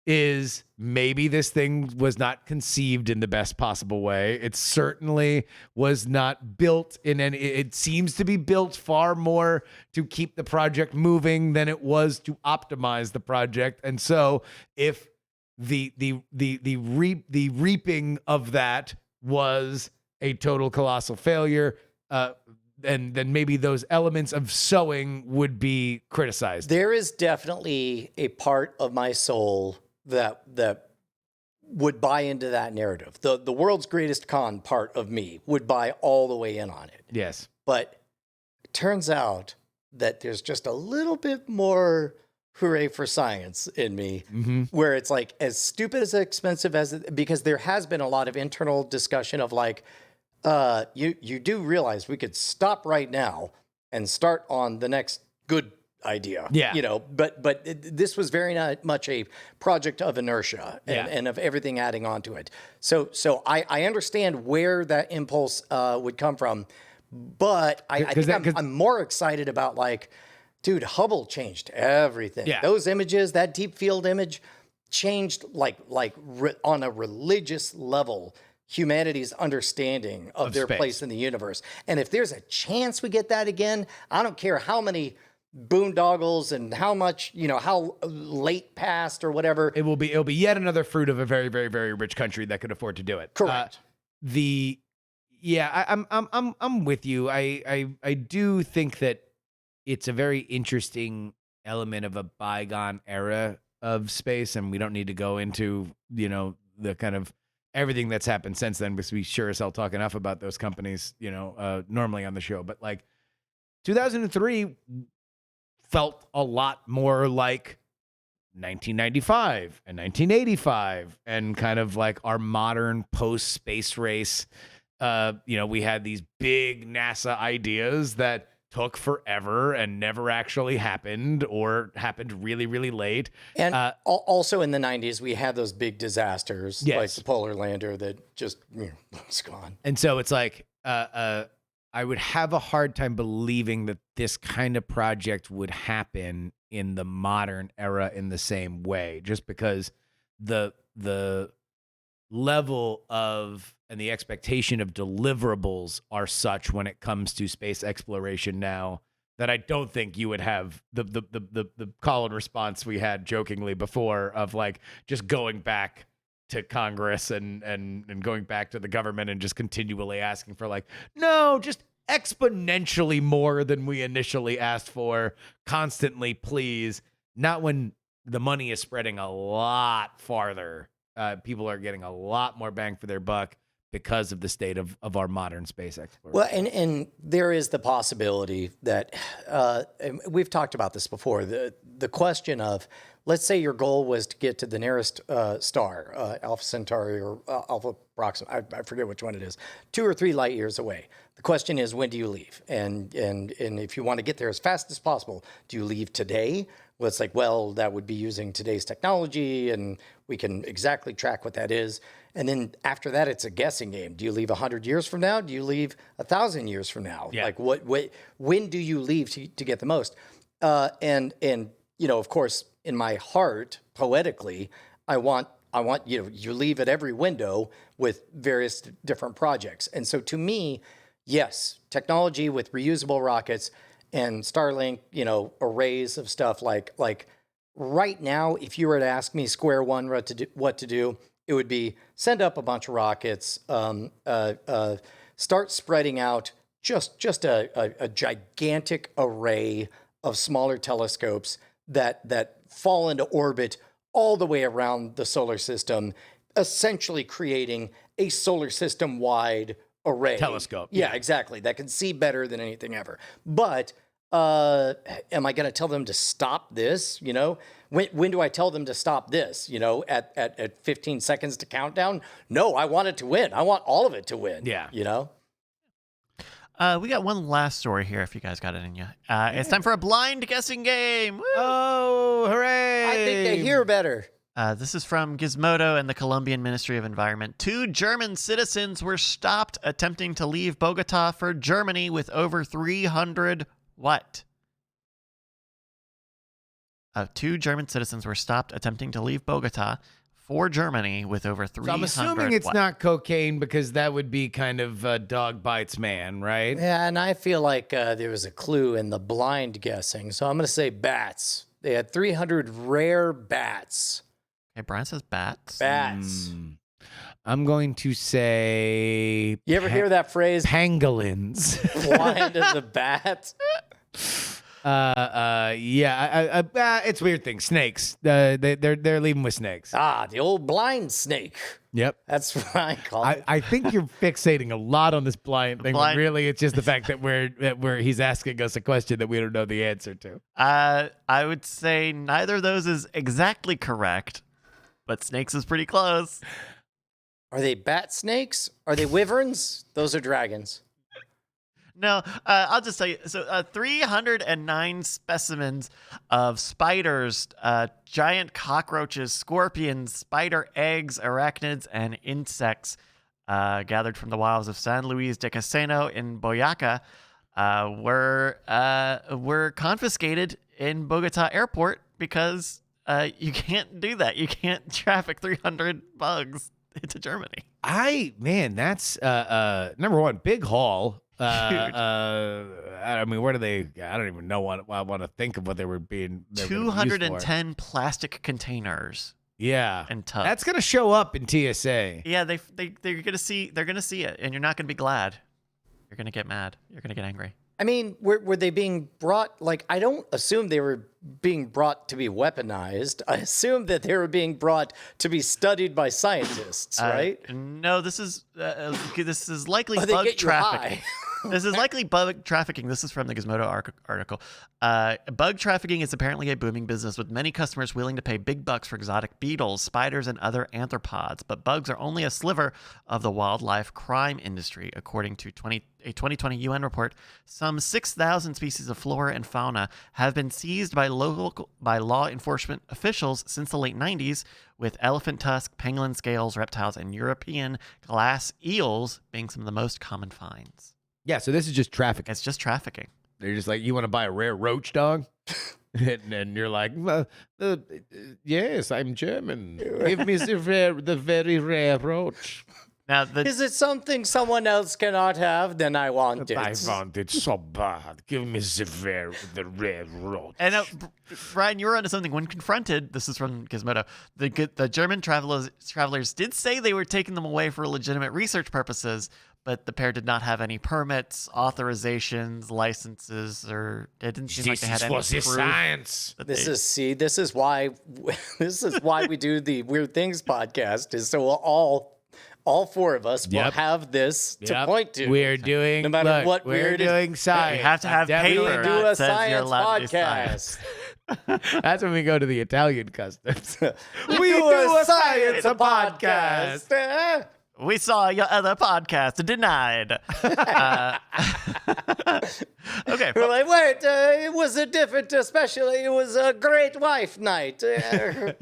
is maybe this thing was not conceived in the best possible way. It certainly was not built in any. It seems to be built far more to keep the project moving than it was to optimize the project. And so, if the reaping of that was a total colossal failure, and then maybe those elements of sowing would be criticized. There is definitely a part of my soul that would buy into that narrative. The world's greatest con part of me would buy all the way in on it. Yes. But it turns out that there's just a little bit more hooray for science in me, where it's like as stupid as expensive as it, because there has been a lot of internal discussion of like, you do realize we could stop right now and start on the next good idea. Yeah. But this was very much a project of inertia and of everything adding on to it. So I understand where that impulse would come from, but I think I'm more excited about like, dude, Hubble changed everything. Yeah. Those images, that deep field image changed on a religious level humanity's understanding of their space. place in the universe. And if there's a chance we get that again, I don't care how many boondoggles and how much, how late past or whatever. It'll be yet another fruit of a very, very, very rich country that could afford to do it. Correct. Yeah, I'm with you. I do think that it's a very interesting element of a bygone era of space, and we don't need to go into the kind of everything that's happened since then, because we sure as hell talk enough about those companies, normally on the show. But like 2003 felt a lot more like 1995 and 1985 and kind of like our modern post space race. We had these big NASA ideas that took forever and never actually happened or happened really, really late. And also in the 90s, we had those big disasters like the polar lander that just was gone. And so it's like, I would have a hard time believing that this kind of project would happen in the modern era in the same way, just because the level of and the expectation of deliverables are such when it comes to space exploration now that I don't think you would have the call and response we had jokingly before of like just going back to Congress and going back to the government and just continually asking for like, no, just exponentially more than we initially asked for, constantly, please. Not when the money is spreading a lot farther. People are getting a lot more bang for their buck because of the state of our modern space exploration. Well, and there is the possibility that and we've talked about this before. The question of, let's say your goal was to get to the nearest star, Alpha Centauri or Alpha Proxima. I forget which one it is. 2 or 3 light years away. The question is, when do you leave? And if you want to get there as fast as possible, do you leave today? Well, it's like, well, that would be using today's technology, and we can exactly track what that is. And then after that, it's a guessing game. Do you leave 100 years from now? Do you leave 1,000 years from now? Yeah. Like, when do you leave to get the most? And of course, in my heart, poetically, I want you leave at every window with various different projects. And so to me, yes, technology with reusable rockets and Starlink, arrays of stuff like right now, if you were to ask me square one what to do, it would be send up a bunch of rockets, start spreading out just a gigantic array of smaller telescopes that fall into orbit all the way around the solar system, essentially creating a solar system-wide array. Telescope. Yeah, exactly. That can see better than anything ever. But am I going to tell them to stop this? When do I tell them to stop this? At 15 seconds to countdown? No, I want it to win. I want all of it to win. Yeah. We got one last story here if you guys got it in you. It's time for a blind guessing game. Woo! Oh, hooray! I think they hear better. This is from Gizmodo and the Colombian Ministry of Environment. 2 German citizens were stopped attempting to leave Bogota for Germany with over 300 what? 2 German citizens were stopped attempting to leave Bogota for Germany with over 300 So I'm assuming it's what? not cocaine, because that would be kind of dog bites man, right? Yeah, and I feel like there was a clue in the blind guessing. So I'm going to say bats. They had 300 rare bats. Okay, Brian says bats. Bats. I'm going to say... You ever hear that phrase? Pangolins. Blind as a bat? It's weird thing. Snakes. They're leaving with snakes. The old blind snake. Yep. That's what I call it. I think you're fixating a lot on this blind thing. But really, it's just the fact that he's asking us a question that we don't know the answer to. I would say neither of those is exactly correct, but snakes is pretty close. Are they bat snakes? Are they wyverns? Those are dragons. No, I'll just tell you. So 309 specimens of spiders, giant cockroaches, scorpions, spider eggs, arachnids, and insects gathered from the wilds of San Luis de Caseno in Boyaca were confiscated in Bogota Airport because you can't do that. You can't traffic 300 bugs into Germany. That's number one, big haul. I mean, where do they? I don't even know what I want to think of what they were being. 210 plastic containers Yeah. and tough. That's going to show up in TSA. Yeah, they're gonna see it, and you're not gonna be glad. You're gonna get mad. You're gonna get angry. I mean, were they being brought? Like, I don't assume they were being brought to be weaponized. I assume that they were being brought to be studied by scientists, right? No, this is likely Or they bug get you trafficking. high. This is likely bug trafficking. This is from the Gizmodo article. Bug trafficking is apparently a booming business with many customers willing to pay big bucks for exotic beetles, spiders, and other arthropods. But bugs are only a sliver of the wildlife crime industry, according to a 2020 UN report. Some 6,000 species of flora and fauna have been seized by law enforcement officials since the late 90s, with elephant tusk, pangolin scales, reptiles, and European glass eels being some of the most common finds. Yeah, so this is just traffic. It's just trafficking. They're just like, you want to buy a rare roach dog? and you're like, well, yes, I'm German. Give me the very rare roach. Now, Is it something someone else cannot have? Then I want it. I want it so bad. Give me the rare roach. and Brian, you were onto something. When confronted, this is from Gizmodo, the German travelers did say they were taking them away for legitimate research purposes, but the pair did not have any permits, authorizations, licenses, or it didn't seem like they had any proof. science. This is why we do the Weird Things podcast, is so all four of us will Yep. have this to point to. We're doing, no matter look, what we're weird is- doing science. You have to have Definitely paper. do that a says you're science allowed to do podcast. That's when we go to the Italian customs. We do a science podcast. We saw your other podcast denied. Okay. We're like, wait, it was a different, especially it was a great wife night. All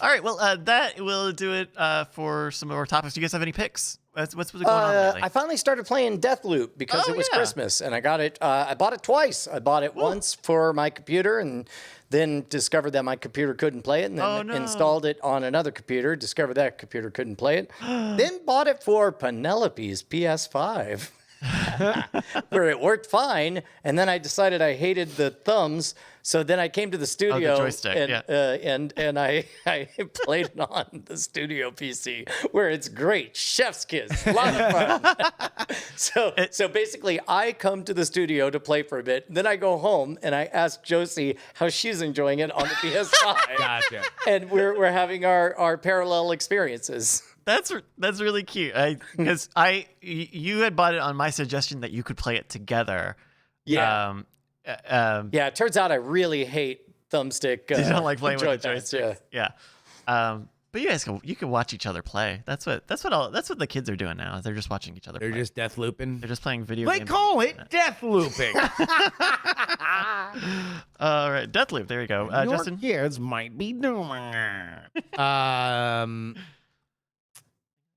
right. Well, that will do it for some more topics. Do you guys have any picks? What's going on lately? I finally started playing Deathloop because Oh, it was yeah. Christmas, and I got it. I bought it twice. I bought it once for my computer, and then discovered that my computer couldn't play it, and then Oh, no. installed it on another computer. Discovered that computer couldn't play it. Then bought it for Penelope's PS5. Where it worked fine, and then I decided I hated the thumbs, so then I came to the studio joystick, and yeah. and I played it on the studio PC, where it's great, chef's kiss, a lot of fun. So basically, I come to the studio to play for a bit, then I go home and I ask Josie how she's enjoying it on the PS5, Gotcha. and we're having our parallel experiences. That's really cute. Because you had bought it on my suggestion that you could play it together. Yeah. Yeah, it turns out I really hate thumbstick. You don't like playing with the joysticks, joysticks. Yeah. But you guys you can watch each other play. That's what the kids are doing now. They're just watching each other They're play. just death looping. They're just playing video They games. call it death looping. All right, Deathloop. There you go. Your Justin. kids might be doing.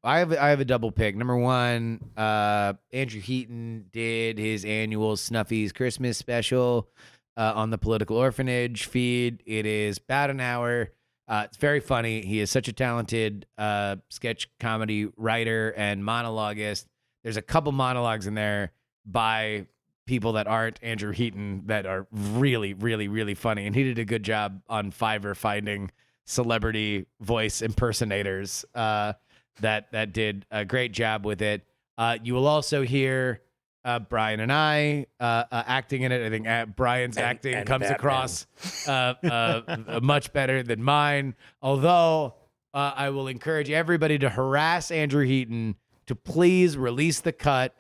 I have a double pick. Number one, Andrew Heaton did his annual Snuffy's Christmas special on the Political Orphanage feed. It is about an hour. It's very funny. He is such a talented sketch comedy writer and monologuist. There's a couple monologues in there by people that aren't Andrew Heaton that are really, really, really funny. And he did a good job on Fiverr finding celebrity voice impersonators that did a great job with it. You will also hear Brian and I acting in it. I think Brian's acting and comes Batman. across much better than mine. Although I will encourage everybody to harass Andrew Heaton to please release the cut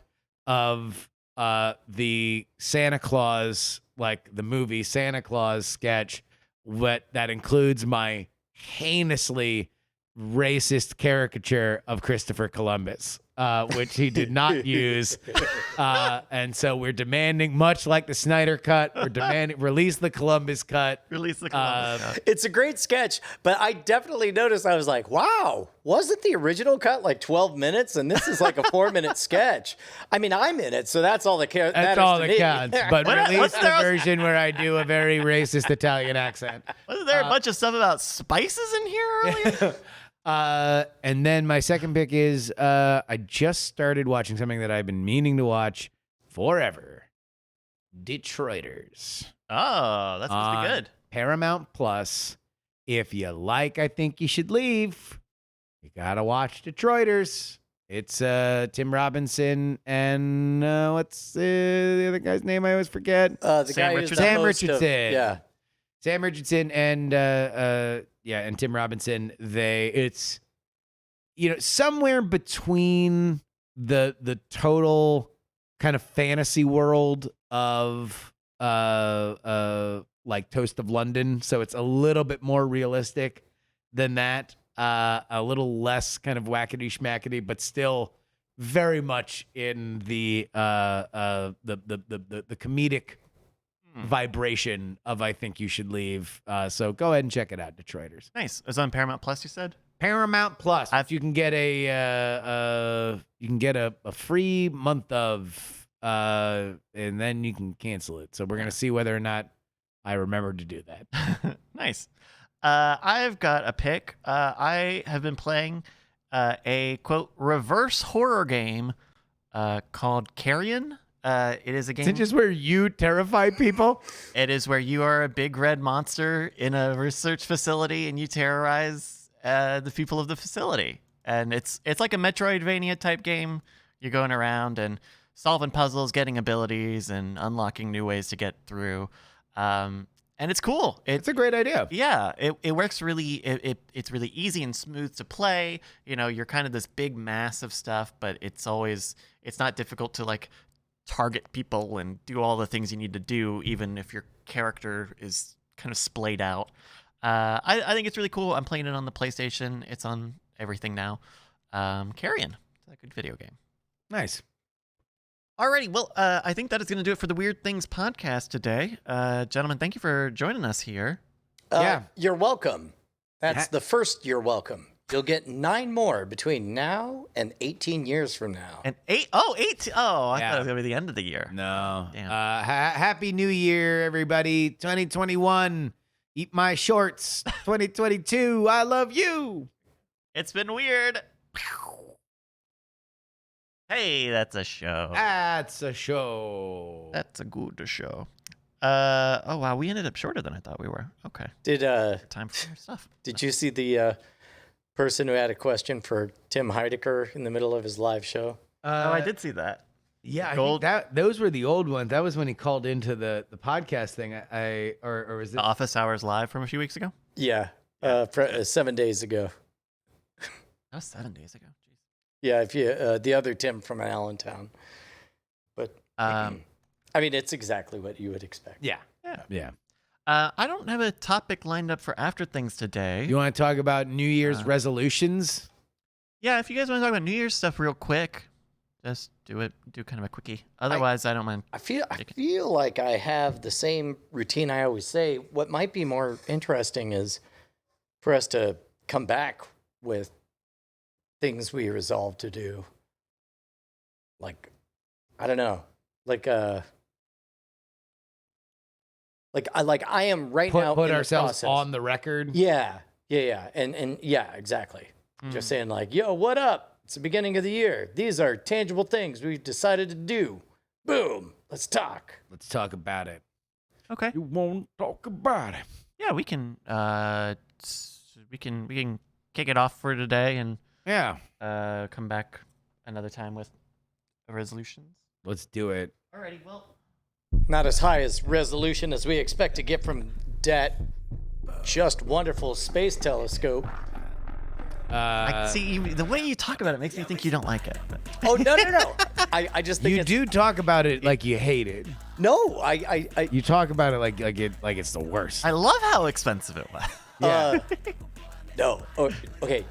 of the Santa Claus, like the movie Santa Claus sketch, that includes my heinously racist caricature of Christopher Columbus, which he did not use. And so we're demanding, much like the Snyder cut, we're demanding release the Columbus cut. Release the Columbus cut. It's a great sketch, but I definitely noticed, I was like, wow, wasn't the original cut like 12 minutes? And this is like a 4-minute sketch. I mean, I'm in it, so that's all that cares. That's all that counts. But release what's the there else- version where I do a very racist Italian accent. Wasn't there a bunch of stuff about spices in here earlier? And then my second pick is I just started watching something that I've been meaning to watch forever. Detroiters. Oh, that's supposed to be on good. Paramount Plus. if you like, I think you should leave. You gotta watch Detroiters. It's Tim Robinson and what's the other guy's name? I always forget. The Sam guy who's Richardson? the Sam host of- Richardson. yeah. Sam Richardson and and Tim Robinson. It's somewhere between the total kind of fantasy world of like Toast of London, so it's a little bit more realistic than that. A little less kind of wackety schmackety, but still very much in the comedic vibration of I think you should leave. So go ahead and check it out, Detroiters. Nice. It's on Paramount Plus, you said? Paramount Plus. If you can get a free month of and then you can cancel it. So we're gonna see whether or not I remembered to do that. Nice. I've got a pick. I have been playing a, quote, reverse horror game called Carrion. It is a game. Is it just where you terrify people? It is where you are a big red monster in a research facility and you terrorize the people of the facility. And it's like a Metroidvania type game. You're going around and solving puzzles, getting abilities, and unlocking new ways to get through. And it's cool. It's a great idea. Yeah, it works really. It's really easy and smooth to play. You're kind of this big mass of stuff, but it's not difficult to like target people and do all the things you need to do, even if your character is kind of splayed out. I think it's really cool. I'm playing it on the PlayStation. It's on everything now. Carrion. It's a good video game. Nice. Alrighty, well, I think that is going to do it for the Weird Things podcast today. Gentlemen, thank you for joining us here. Yeah. You're welcome. That's the first you're welcome. You'll get 9 more between now and 18 years from now. And 8, oh, I Yeah. thought it was going to be the end of the year. No. Damn. Happy New Year, everybody. 2021. Eat my shorts. 2022. I love you. It's been weird. Hey, that's a show. That's a show. That's a good show. Oh, wow, we ended up shorter than I thought we were. Okay, Did time for more stuff. Did you see the person who had a question for Tim Heidecker in the middle of his live show? Oh, I did see that. Yeah, I Gold- think those were the old ones. That was when he called into the podcast thing. Or was it? The Office Hours Live from a few weeks ago? Yeah, 7 days ago. That was 7 days ago. Jeez. Yeah, if you the other Tim from Allentown. But I mean, it's exactly what you would expect. Yeah. Yeah. Yeah. I don't have a topic lined up for After Things today. You want to talk about New Year's resolutions? Yeah, if you guys want to talk about New Year's stuff real quick, just do it. Do kind of a quickie. Otherwise, I don't mind. I feel like I have the same routine I always say. What might be more interesting is for us to come back with things we resolve to do. Like, I don't know. I am right now Put in the ourselves process. on the record. Yeah. And yeah, exactly. Just saying like, yo, what up? It's the beginning of the year. These are tangible things we've decided to do. Boom. Let's talk. Let's talk about it. Okay. You won't talk about it. Yeah, we can kick it off for today and Yeah. come back another time with resolutions. Let's do it. Alrighty, well. Not as high as resolution as we expect to get from that just wonderful space telescope. I see the way you talk about it makes me think you don't like it. But. Oh, no. I just think You it's... do talk about it like you hate it. No, I You talk about it like it's the worst. I love how expensive it was. Yeah. no. Oh, okay.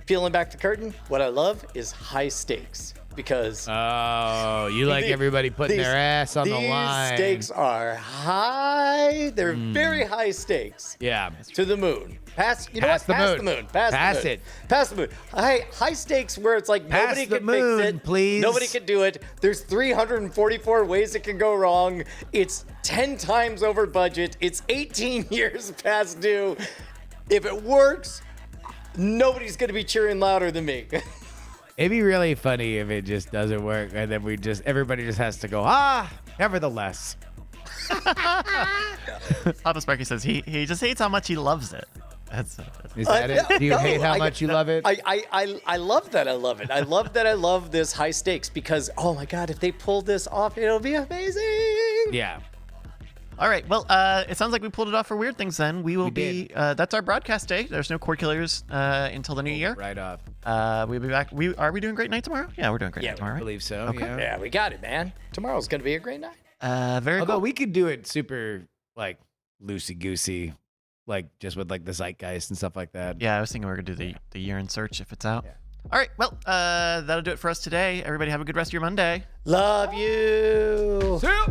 Peeling back the curtain, what I love is high stakes because Oh, you like everybody putting their ass on the line. These stakes are high. They're very high stakes. Yeah. To the moon. Pass the moon. Pass it. Pass the moon. High stakes where it's like Pass nobody the can moon, fix it. please. Nobody can do it. There's 344 ways it can go wrong. It's 10 times over budget. It's 18 years past due. If it works, nobody's going to be cheering louder than me. It'd be really funny if it just doesn't work and then everybody just has to go, nevertheless. Papa Sparky says he just hates how much he loves it. That's Is that it? Do you hate how much you love it? I love that. I love it. I love that. I love this high stakes because, oh my God, if they pull this off, it'll be amazing. Yeah. all right. Well, it sounds like we pulled it off for Weird Things. Then we will be. That's our broadcast day. There's no Cord Killers until the new year. Right off. We'll be back. Are we doing Great Night tomorrow? Yeah, we're doing Great Night tomorrow. I Right? believe so. Okay. Yeah. Yeah, we got it, man. Tomorrow's gonna be a great night. Very Although cool. we could do it super like loosey goosey, like just with like the zeitgeist and stuff like that. Yeah, I was thinking we were gonna do the year in search if it's out. Yeah. All right. Well, that'll do it for us today. Everybody have a good rest of your Monday. Love you. See ya.